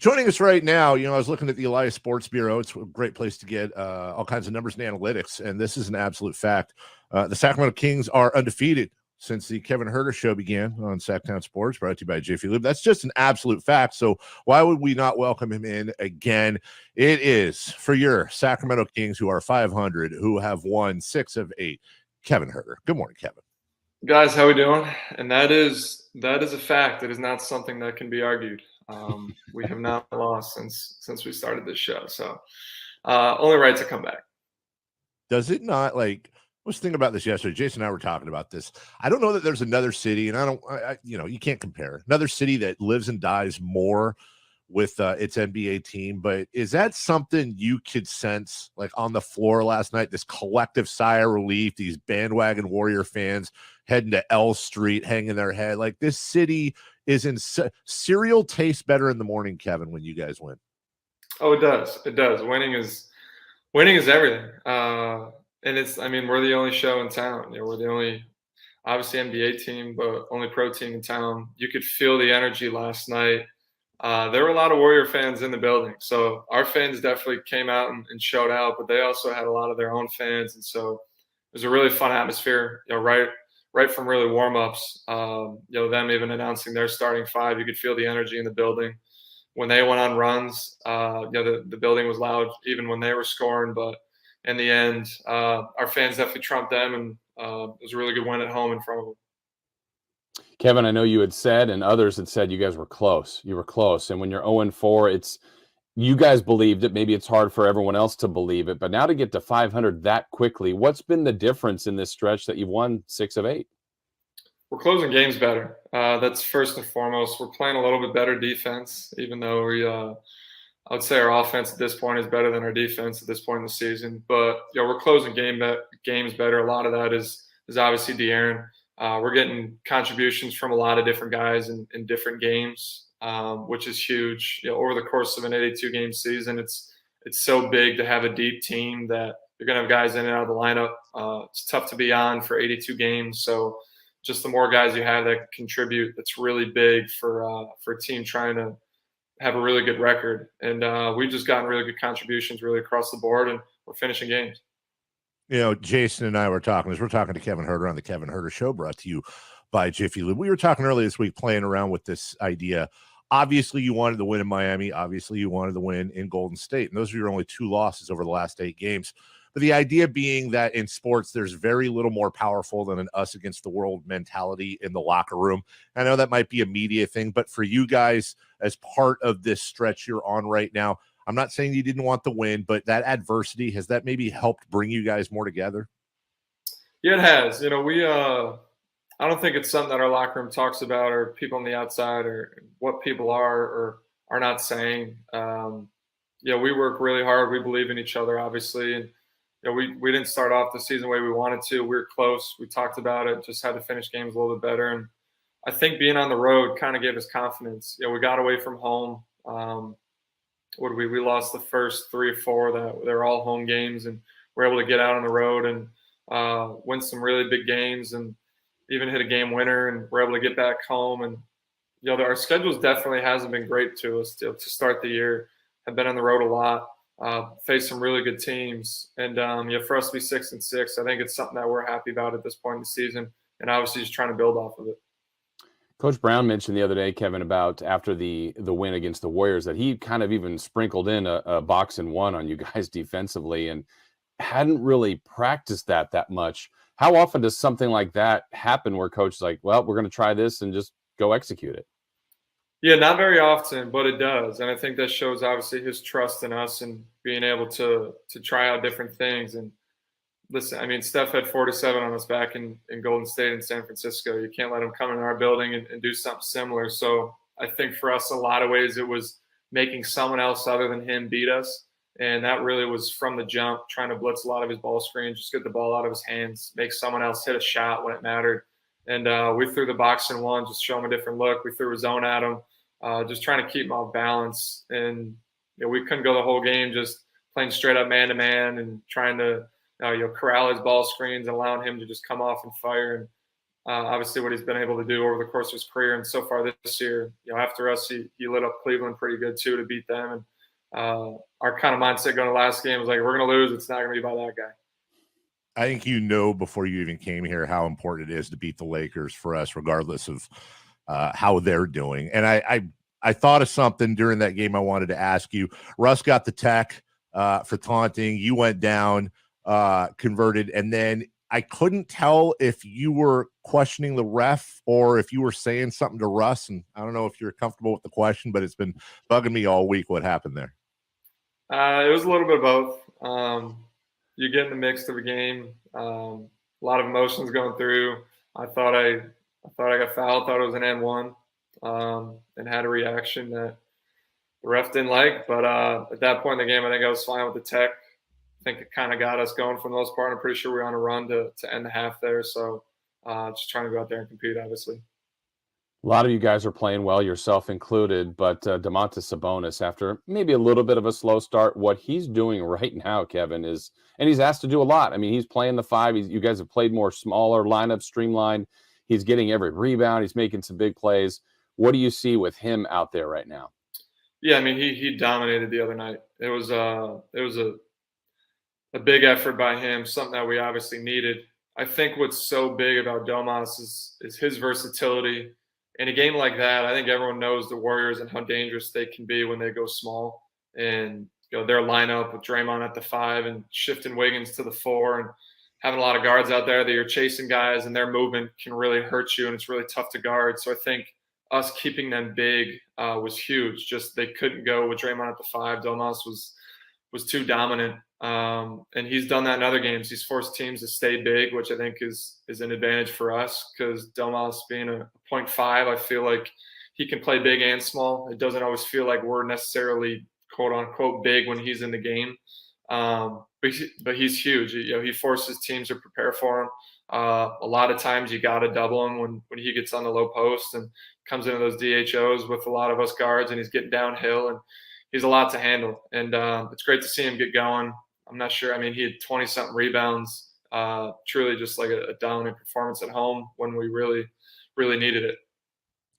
Joining us right now, I was looking at the Elias Sports Bureau. It's a great place to get all kinds of numbers and analytics, and this is an absolute fact. The Sacramento Kings are undefeated since the Kevin Huerter show began on Sactown Sports, brought to you by Jiffy Lube. That's just an absolute fact. So why would we not welcome him in again? It is for your Sacramento Kings, who are 500, who have won 6 of 8. Kevin Huerter. Good morning, Kevin. Guys, how we doing? And that is a fact. It is not something that can be argued. We have not lost since we started this show. So only right to come back. Does it not, I was thinking about this yesterday. Jason and I were talking about this. I don't know that there's another city, and you can't compare another city that lives and dies more with its NBA team. But is that something you could sense on the floor last night? This collective sigh of relief, these bandwagon Warrior fans heading to L Street, hanging their head. This city is in cereal tastes better in the morning, Kevin, when you guys win. Oh, it does. It does. Winning is everything. And we're the only show in town. We're the only, obviously, NBA team, but only pro team in town. You could feel the energy last night. There were a lot of Warrior fans in the building. So our fans definitely came out and showed out, but they also had a lot of their own fans. And so it was a really fun atmosphere, right from really warm-ups. Them even announcing their starting 5, you could feel the energy in the building. When they went on runs, the building was loud even when they were scoring, but in the end, our fans definitely trumped them, and it was a really good win at home in front of them. Kevin, I know you had said, and others had said, you guys were close. You were close. And when you're 0-4, you guys believed it. Maybe it's hard for everyone else to believe it. But now to get to 500 that quickly, what's been the difference in this stretch that you've won 6 of 8? We're closing games better. That's first and foremost. We're playing a little bit better defense, even though I would say our offense at this point is better than our defense at this point in the season. But we're closing games better. A lot of that is obviously De'Aaron. We're getting contributions from a lot of different guys in different games, which is huge. Over the course of an 82-game season, it's so big to have a deep team that you're going to have guys in and out of the lineup. It's tough to be on for 82 games. So just the more guys you have that contribute, that's really big for a team trying to have a really good record. And we've just gotten really good contributions really across the board, and we're finishing games. Jason and I were talking to Kevin Huerter on the Kevin Huerter Show, brought to you by Jiffy Lube. We were talking earlier this week, playing around with this idea. Obviously, you wanted to win in Miami. Obviously, you wanted to win in Golden State. And those are your only 2 losses over the last 8 games. But the idea being that in sports, there's very little more powerful than an us against the world mentality in the locker room. I know that might be a media thing, but for you guys, as part of this stretch you're on right now, I'm not saying you didn't want the win, but that adversity, has that maybe helped bring you guys more together? Yeah, it has. I don't think it's something that our locker room talks about, or people on the outside, or what people are or are not saying. We work really hard. We believe in each other, obviously. And we didn't start off the season the way we wanted to. We were close. We talked about it, just had to finish games a little bit better. And I think being on the road kind of gave us confidence. We got away from home. We lost the first 3 or 4 that they're all home games, and we're able to get out on the road and win some really big games, and even hit a game winner, and we're able to get back home. And our schedules definitely hasn't been great to us to start the year. Have been on the road a lot, faced some really good teams, and for us to be 6-6, I think it's something that we're happy about at this point in the season, and obviously just trying to build off of it. Coach Brown mentioned the other day, Kevin, about after the win against the Warriors, that he kind of even sprinkled in a box and one on you guys defensively, and hadn't really practiced that much. How often does something like that happen where coach is like, well, we're going to try this and just go execute it? Yeah, not very often, but it does. And I think that shows obviously his trust in us and being able to try out different things. And listen, Steph had 47 on us back in Golden State and San Francisco. You can't let him come in our building and do something similar. So I think for us, a lot of ways, it was making someone else other than him beat us. And that really was from the jump, trying to blitz a lot of his ball screens, just get the ball out of his hands, make someone else hit a shot when it mattered. And we threw the box and one, just show him a different look. We threw a zone at him, just trying to keep him off balance. And we couldn't go the whole game just playing straight up man-to-man and trying to corral his ball screens and allowing him to just come off and fire. And obviously what he's been able to do over the course of his career. And so far this year, after us, he lit up Cleveland pretty good too to beat them. And our kind of mindset going to last game was like, we're going to lose. It's not going to be by that guy. I think before you even came here how important it is to beat the Lakers for us, regardless of how they're doing. And I thought of something during that game I wanted to ask you. Russ got the tech for taunting. You went down, converted, and then I couldn't tell if you were questioning the ref or if you were saying something to Russ. And I don't know if you're comfortable with the question, but it's been bugging me all week what happened there. It was a little bit of both. You get in the mix of a game, a lot of emotions going through. I thought I got fouled, thought it was an N1, and had a reaction that the ref didn't like. But at that point in the game, I think I was fine with the tech. I think it kind of got us going for the most part. I'm pretty sure we were on a run to end the half there. So just trying to go out there and compete, obviously. A lot of you guys are playing well, yourself included, but Domantas Sabonis, after maybe a little bit of a slow start, what he's doing right now, Kevin, is, and he's asked to do a lot. I mean, he's playing the 5. You guys have played more smaller lineup, streamlined. He's getting every rebound. He's making some big plays. What do you see with him out there right now? Yeah, I mean, he dominated the other night. It was a big effort by him, something that we obviously needed. I think what's so big about Domas is his versatility. In a game like that, I think everyone knows the Warriors and how dangerous they can be when they go small. And their lineup with Draymond at the 5 and shifting Wiggins to the 4 and having a lot of guards out there that you're chasing guys, and their movement can really hurt you, and it's really tough to guard. So I think us keeping them big was huge. Just they couldn't go with Draymond at the 5. Domas was too dominant. And he's done that in other games. He's forced teams to stay big, which I think is an advantage for us, because Domas being a 0.5, I feel like he can play big and small. It doesn't always feel like we're necessarily quote unquote big when he's in the game. But he's huge. He forces teams to prepare for him. A lot of times you got to double him when he gets on the low post and comes into those DHOs with a lot of us guards, and he's getting downhill, and he's a lot to handle. And it's great to see him get going. I'm not sure. I mean, he had 20-something rebounds, truly just like a dominant performance at home when we really, really needed it.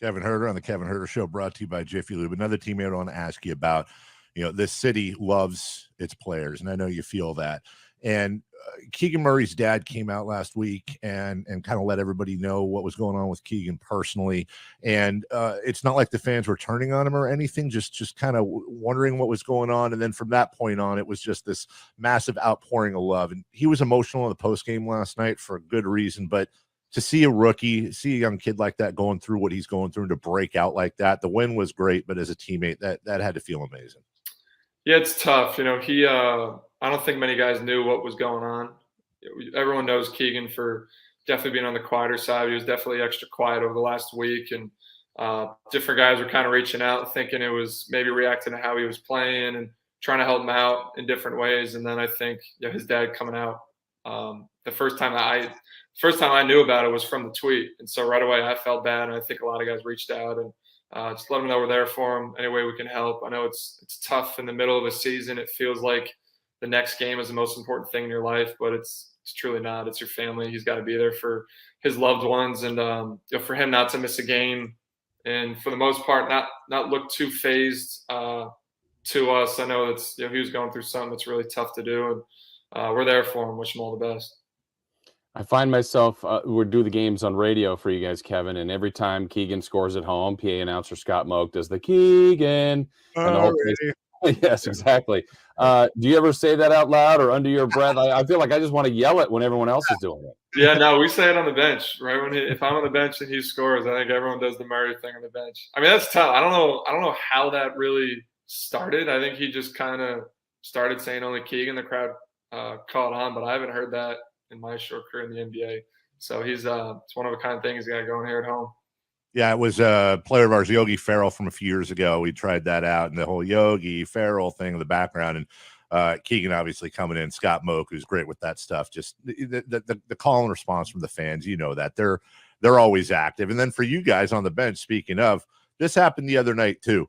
Kevin Huerter on the Kevin Huerter Show, brought to you by Jiffy Lube. Another teammate I want to ask you about. This city loves its players, and I know you feel that. And Keegan Murray's dad came out last week and kind of let everybody know what was going on with Keegan personally. And it's not like the fans were turning on him or anything, just kind of wondering what was going on. And then from that point on, it was just this massive outpouring of love. And he was emotional in the post game last night for a good reason. But to see a young kid like that going through what he's going through and to break out like that, the win was great. But as a teammate, that had to feel amazing. Yeah, it's tough. I don't think many guys knew what was going on. Everyone knows Keegan for definitely being on the quieter side. He was definitely extra quiet over the last week, and different guys were kind of reaching out, thinking it was maybe reacting to how he was playing and trying to help him out in different ways. And then I think his dad coming out. The first time I knew about it was from the tweet, and so right away I felt bad, and I think a lot of guys reached out and just let them know we're there for him any way we can help. I know it's tough in the middle of a season. It feels like the next game is the most important thing in your life, but it's truly not. It's your family. He's got to be there for his loved ones, and for him not to miss a game, and for the most part not look too phased to us. I know that's he was going through something that's really tough to do, and we're there for him. Wish him all the best. I find myself, we do the games on radio for you guys, Kevin, and every time Keegan scores at home, PA announcer Scott Moak does the Keegan. And the whole place, yes, exactly. Do you ever say that out loud or under your breath? I feel like I just want to yell it when everyone else is doing it. Yeah, no, we say it on the bench, right? If I'm on the bench and he scores, I think everyone does the Murray thing on the bench. I mean, that's tough. I don't know how that really started. I think he just kind of started saying only Keegan. The crowd caught on, but I haven't heard that in my short career in the NBA. So he's it's one of a kind thing he's got going here at home. Yeah, it was a player of ours, Yogi Ferrell, from a few years ago. We tried that out, and the whole Yogi Ferrell thing in the background, and Keegan obviously coming in, Scott Moak, who's great with that stuff. Just the call and response from the fans, that they're always active. And then for you guys on the bench, speaking of, this happened the other night too.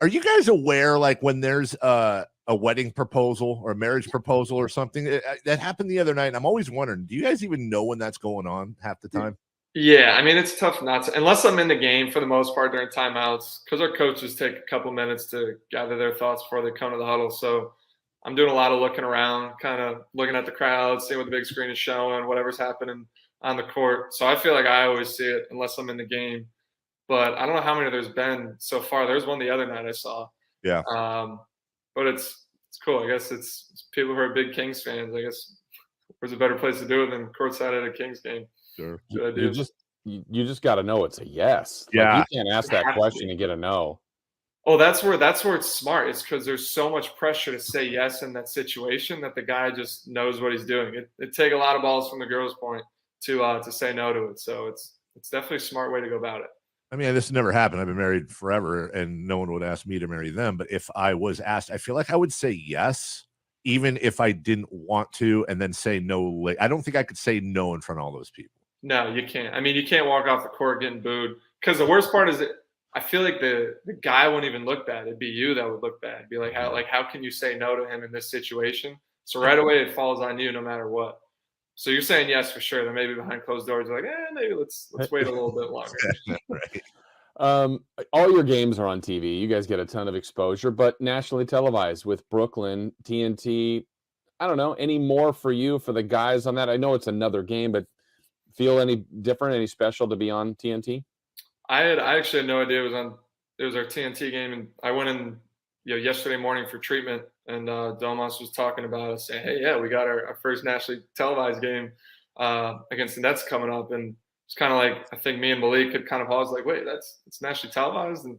Are you guys aware, like when there's a wedding proposal or a marriage proposal or something that happened the other night? And I'm always wondering, do you guys even know when that's going on half the time? Yeah, I mean, it's tough not to, unless I'm in the game for the most part during timeouts, because our coaches take a couple minutes to gather their thoughts before they come to the huddle. So I'm doing a lot of looking around, kind of looking at the crowd, seeing what the big screen is showing, whatever's happening on the court. So I feel like I always see it unless I'm in the game. But I don't know how many there's been so far. There was one the other night I saw. Yeah. But it's cool. I guess it's people who are big Kings fans. I guess where's a better place to do it than courtside at a Kings game? Sure. You just got to know it's a yes. Yeah. Like, you can't ask that question and get a no. Oh, that's where it's smart. It's because there's so much pressure to say yes in that situation that the guy just knows what he's doing. It take a lot of balls from the girl's point to say no to it. So it's definitely a smart way to go about it. I mean, this never happened. I've been married forever, and no one would ask me to marry them. But if I was asked, I feel like I would say yes, even if I didn't want to, and then say no. I don't think I could say no in front of all those people. No, you can't. I mean, you can't walk off the court getting booed. Because the worst part is that I feel like the guy wouldn't even look bad. It'd be you that would look bad. It'd be like, how can you say no to him in this situation? So right away, it falls on you no matter what. So you're saying yes for sure. Then maybe behind closed doors, you're like, maybe let's wait a little bit longer. Right. All your games are on TV. You guys get a ton of exposure, but nationally televised with Brooklyn, TNT. I don't know, any more for you, for the guys on that? I know it's another game, but feel any different, any special to be on TNT? I actually had no idea it was our TNT game, and I went in yesterday morning for treatment, and Domas was talking about us, saying, hey, yeah, we got our first nationally televised game against the Nets coming up, and it's kind of like, I think me and Malik had kind of paused, like, wait, it's nationally televised? And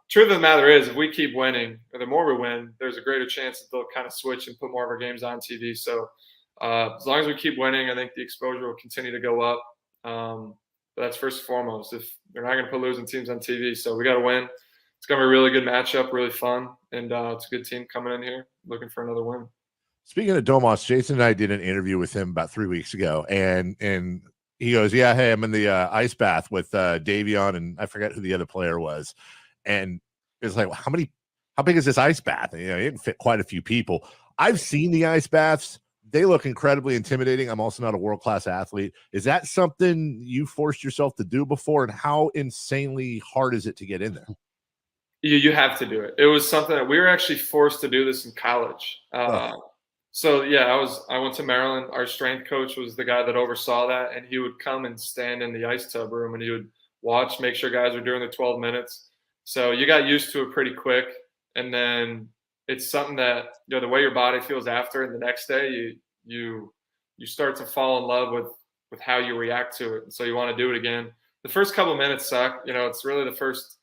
truth of the matter is, if we keep winning, or the more we win, there's a greater chance that they'll kind of switch and put more of our games on TV. So as long as we keep winning, I think the exposure will continue to go up. But that's first and foremost. If they're not going to put losing teams on TV, so we got to win. It's going to be a really good matchup, really fun, and it's a good team coming in here looking for another win. Speaking of Domas, Jason and I did an interview with him about 3 weeks ago, and he goes, yeah, hey, I'm in the ice bath with Davion, and I forget who the other player was. And it's like, how big is this ice bath? And, it can fit quite a few people. I've seen the ice baths. They look incredibly intimidating. I'm also not a world-class athlete. Is that something you forced yourself to do before? And how insanely hard is it to get in there? You have to do it. It was something that we were actually forced to do this in college. So yeah, I went to Maryland. Our strength coach was the guy that oversaw that, and he would come and stand in the ice tub room, and he would watch, make sure guys were doing their 12 minutes. So you got used to it pretty quick, and then it's something that the way your body feels after, and the next day you start to fall in love with how you react to it, and so you want to do it again. The first couple of minutes suck. It's really the first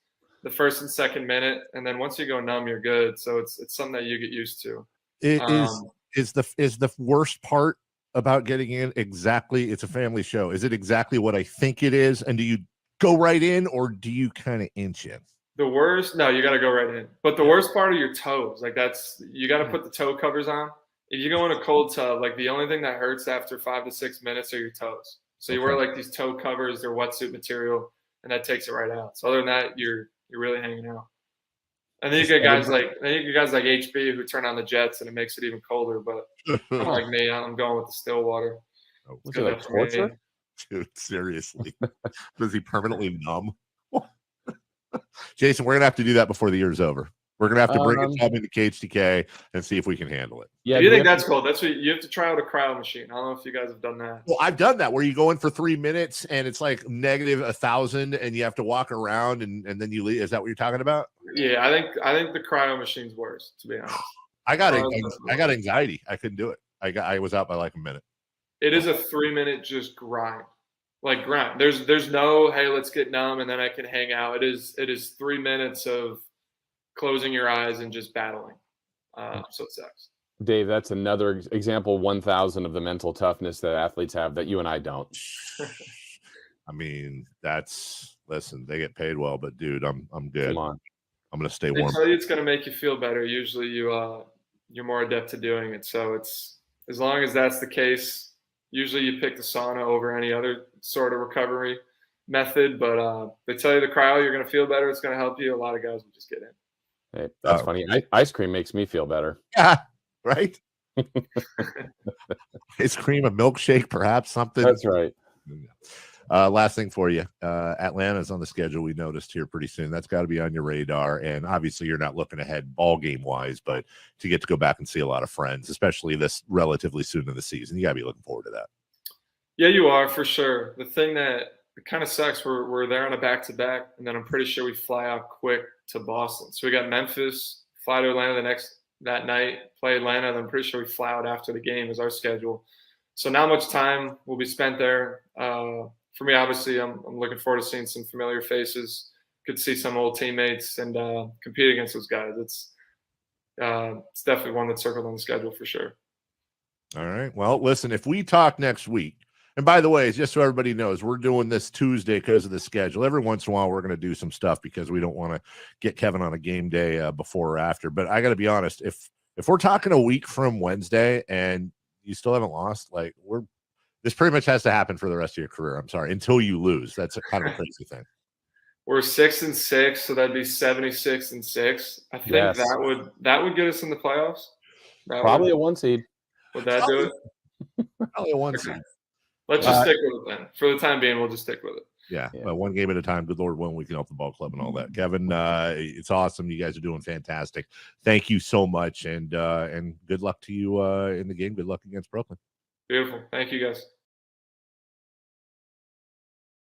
and second minute, and then once you go numb, you're good. So it's something that you get used to. Is the worst part about getting in exactly? It's a family show. Is it exactly what I think it is? And do you go right in, or do you kind of inch in? The worst? No, you got to go right in. But the worst part are your toes. Like you got to put the toe covers on. If you go in a cold tub, like the only thing that hurts after 5 to 6 minutes are your toes. So you wear like these toe covers, they're wetsuit material, and that takes it right out. So other than that, you're really hanging out. And then you get guys like HB who turn on the jets, and it makes it even colder. But I'm like me, I'm going with the still water. Was it like torture? Dude, seriously. Was he permanently numb? Jason, we're gonna have to do that before the year's over. We're gonna have to bring a tub into KHTK and see if we can handle it. Yeah, do you think that's cool? That's what you have to try out a cryo machine. I don't know if you guys have done that. Well, I've done that where you go in for 3 minutes and it's like negative 1,000, and you have to walk around and then you leave. Is that what you're talking about? Yeah, I think the cryo machine's worse, to be honest. I got anxiety. I couldn't do it. I was out by like a minute. It is a 3 minute just grind. Like grind. There's no, hey, let's get numb and then I can hang out. It is 3 minutes of closing your eyes and just battling. So it sucks. Dave, that's another example, 1,000 of the mental toughness that athletes have that you and I don't. I mean, listen, they get paid well, but dude, I'm good. Come on. I'm gonna stay warm. They tell you it's gonna make you feel better. Usually you're more adept to doing it. So it's, as long as that's the case, usually you pick the sauna over any other sort of recovery method. But they tell you the cryo, you're going to feel better. It's going to help you. A lot of guys will just get in. Hey, that's funny. Ice cream makes me feel better. Yeah, right? Ice cream, a milkshake, perhaps something. That's right. Last thing for you, Atlanta's on the schedule. We noticed here pretty soon. That's got to be on your radar. And obviously, you're not looking ahead ball game wise, but to get to go back and see a lot of friends, especially this relatively soon in the season, you got to be looking forward to that. Yeah, you are for sure. The thing that kind of sucks, we're there on a back-to-back, and then I'm pretty sure we fly out quick to Boston. So we got Memphis, fly to Atlanta that night, play Atlanta, and I'm pretty sure we fly out after the game is our schedule. So not much time will be spent there. For me, obviously, I'm looking forward to seeing some familiar faces. Could see some old teammates and compete against those guys. It's definitely one that's circled on the schedule for sure. All right. Well, listen, if we talk next week, and by the way, just so everybody knows, we're doing this Tuesday because of the schedule. Every once in a while, we're going to do some stuff because we don't want to get Kevin on a game day before or after. But I got to be honest, if we're talking a week from Wednesday and you still haven't lost, like this pretty much has to happen for the rest of your career. I'm sorry, until you lose. That's kind of a crazy thing. We're 6-6, so that'd be 76-6. I think that would get us in the playoffs. Probably a 1 seed. Would that do it? Probably a 1 seed. Let's just stick with it then. For the time being, we'll just stick with it. Yeah. One game at a time. Good Lord, when we can help the ball club and all that. Kevin, it's awesome. You guys are doing fantastic. Thank you so much, and good luck to you in the game. Good luck against Brooklyn. Beautiful. Thank you, guys.